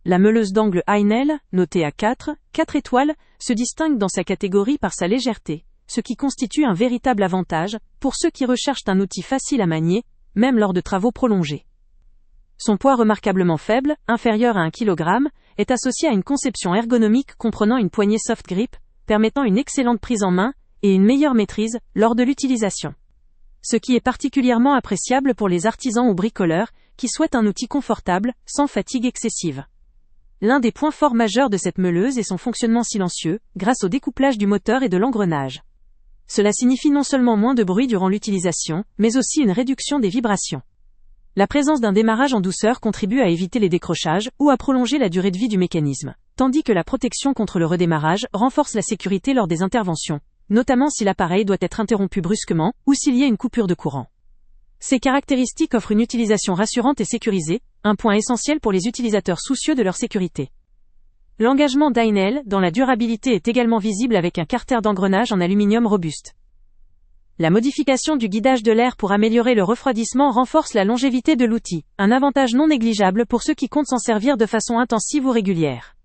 La meuleuse d'angle Heinel, notée à 4 étoiles, se distingue dans sa catégorie par sa légèreté, ce qui constitue un véritable avantage pour ceux qui recherchent un outil facile à manier, même lors de travaux prolongés. Son poids remarquablement faible, inférieur à 1 kg, est associé à une conception ergonomique comprenant une poignée soft grip, permettant une excellente prise en main et une meilleure maîtrise lors de l'utilisation. Ce qui est particulièrement appréciable pour les artisans ou bricoleurs qui souhaitent un outil confortable, sans fatigue excessive. L'un des points forts majeurs de cette meuleuse est son fonctionnement silencieux, grâce au découplage du moteur et de l'engrenage. Cela signifie non seulement moins de bruit durant l'utilisation, mais aussi une réduction des vibrations. La présence d'un démarrage en douceur contribue à éviter les décrochages ou à prolonger la durée de vie du mécanisme, tandis que la protection contre le redémarrage renforce la sécurité lors des interventions, notamment si l'appareil doit être interrompu brusquement ou s'il y a une coupure de courant. Ces caractéristiques offrent une utilisation rassurante et sécurisée, un point essentiel pour les utilisateurs soucieux de leur sécurité. L'engagement d'Heinel dans la durabilité est également visible avec un carter d'engrenage en aluminium robuste. La modification du guidage de l'air pour améliorer le refroidissement renforce la longévité de l'outil, un avantage non négligeable pour ceux qui comptent s'en servir de façon intensive ou régulière.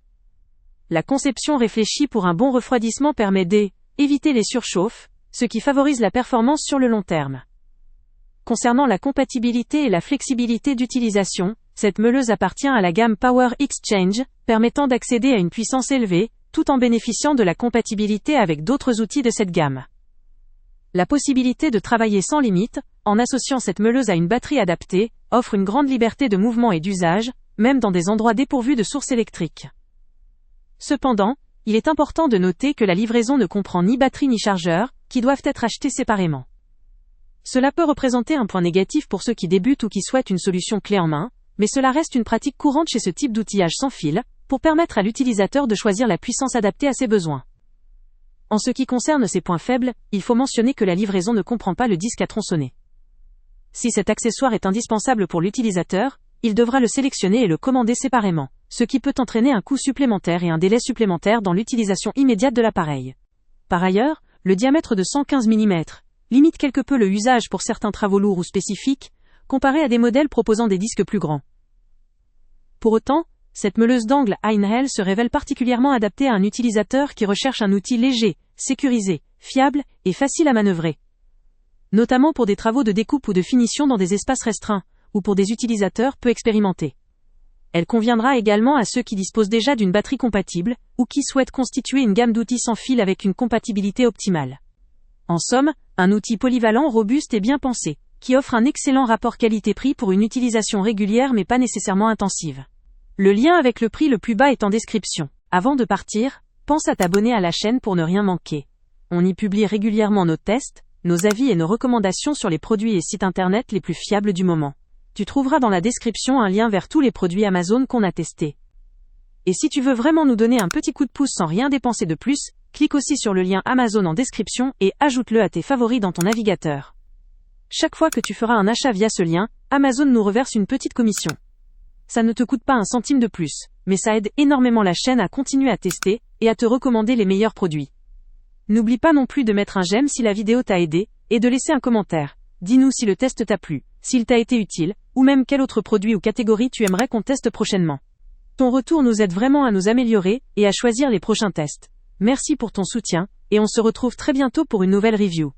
La conception réfléchie pour un bon refroidissement permet d'éviter les surchauffes, ce qui favorise la performance sur le long terme. Concernant la compatibilité et la flexibilité d'utilisation, cette meuleuse appartient à la gamme Power Exchange, permettant d'accéder à une puissance élevée, tout en bénéficiant de la compatibilité avec d'autres outils de cette gamme. La possibilité de travailler sans limite, en associant cette meuleuse à une batterie adaptée, offre une grande liberté de mouvement et d'usage, même dans des endroits dépourvus de sources électriques. Cependant, il est important de noter que la livraison ne comprend ni batterie ni chargeur, qui doivent être achetés séparément. Cela peut représenter un point négatif pour ceux qui débutent ou qui souhaitent une solution clé en main, mais cela reste une pratique courante chez ce type d'outillage sans fil, pour permettre à l'utilisateur de choisir la puissance adaptée à ses besoins. En ce qui concerne ces points faibles, il faut mentionner que la livraison ne comprend pas le disque à tronçonner. Si cet accessoire est indispensable pour l'utilisateur, il devra le sélectionner et le commander séparément, ce qui peut entraîner un coût supplémentaire et un délai supplémentaire dans l'utilisation immédiate de l'appareil. Par ailleurs, le diamètre de 115 mm limite quelque peu le usage pour certains travaux lourds ou spécifiques, comparé à des modèles proposant des disques plus grands. Pour autant, cette meuleuse d'angle Heinel se révèle particulièrement adaptée à un utilisateur qui recherche un outil léger, sécurisé, fiable et facile à manœuvrer. Notamment pour des travaux de découpe ou de finition dans des espaces restreints, ou pour des utilisateurs peu expérimentés. Elle conviendra également à ceux qui disposent déjà d'une batterie compatible, ou qui souhaitent constituer une gamme d'outils sans fil avec une compatibilité optimale. En somme, un outil polyvalent, robuste et bien pensé, qui offre un excellent rapport qualité-prix pour une utilisation régulière mais pas nécessairement intensive. Le lien avec le prix le plus bas est en description. Avant de partir, pense à t'abonner à la chaîne pour ne rien manquer. On y publie régulièrement nos tests, nos avis et nos recommandations sur les produits et sites internet les plus fiables du moment. Tu trouveras dans la description un lien vers tous les produits Amazon qu'on a testés. Et si tu veux vraiment nous donner un petit coup de pouce sans rien dépenser de plus, clique aussi sur le lien Amazon en description et ajoute-le à tes favoris dans ton navigateur. Chaque fois que tu feras un achat via ce lien, Amazon nous reverse une petite commission. Ça ne te coûte pas un centime de plus, mais ça aide énormément la chaîne à continuer à tester et à te recommander les meilleurs produits. N'oublie pas non plus de mettre un j'aime si la vidéo t'a aidé et de laisser un commentaire. Dis-nous si le test t'a plu, s'il t'a été utile, ou même quel autre produit ou catégorie tu aimerais qu'on teste prochainement. Ton retour nous aide vraiment à nous améliorer et à choisir les prochains tests. Merci pour ton soutien, et on se retrouve très bientôt pour une nouvelle review.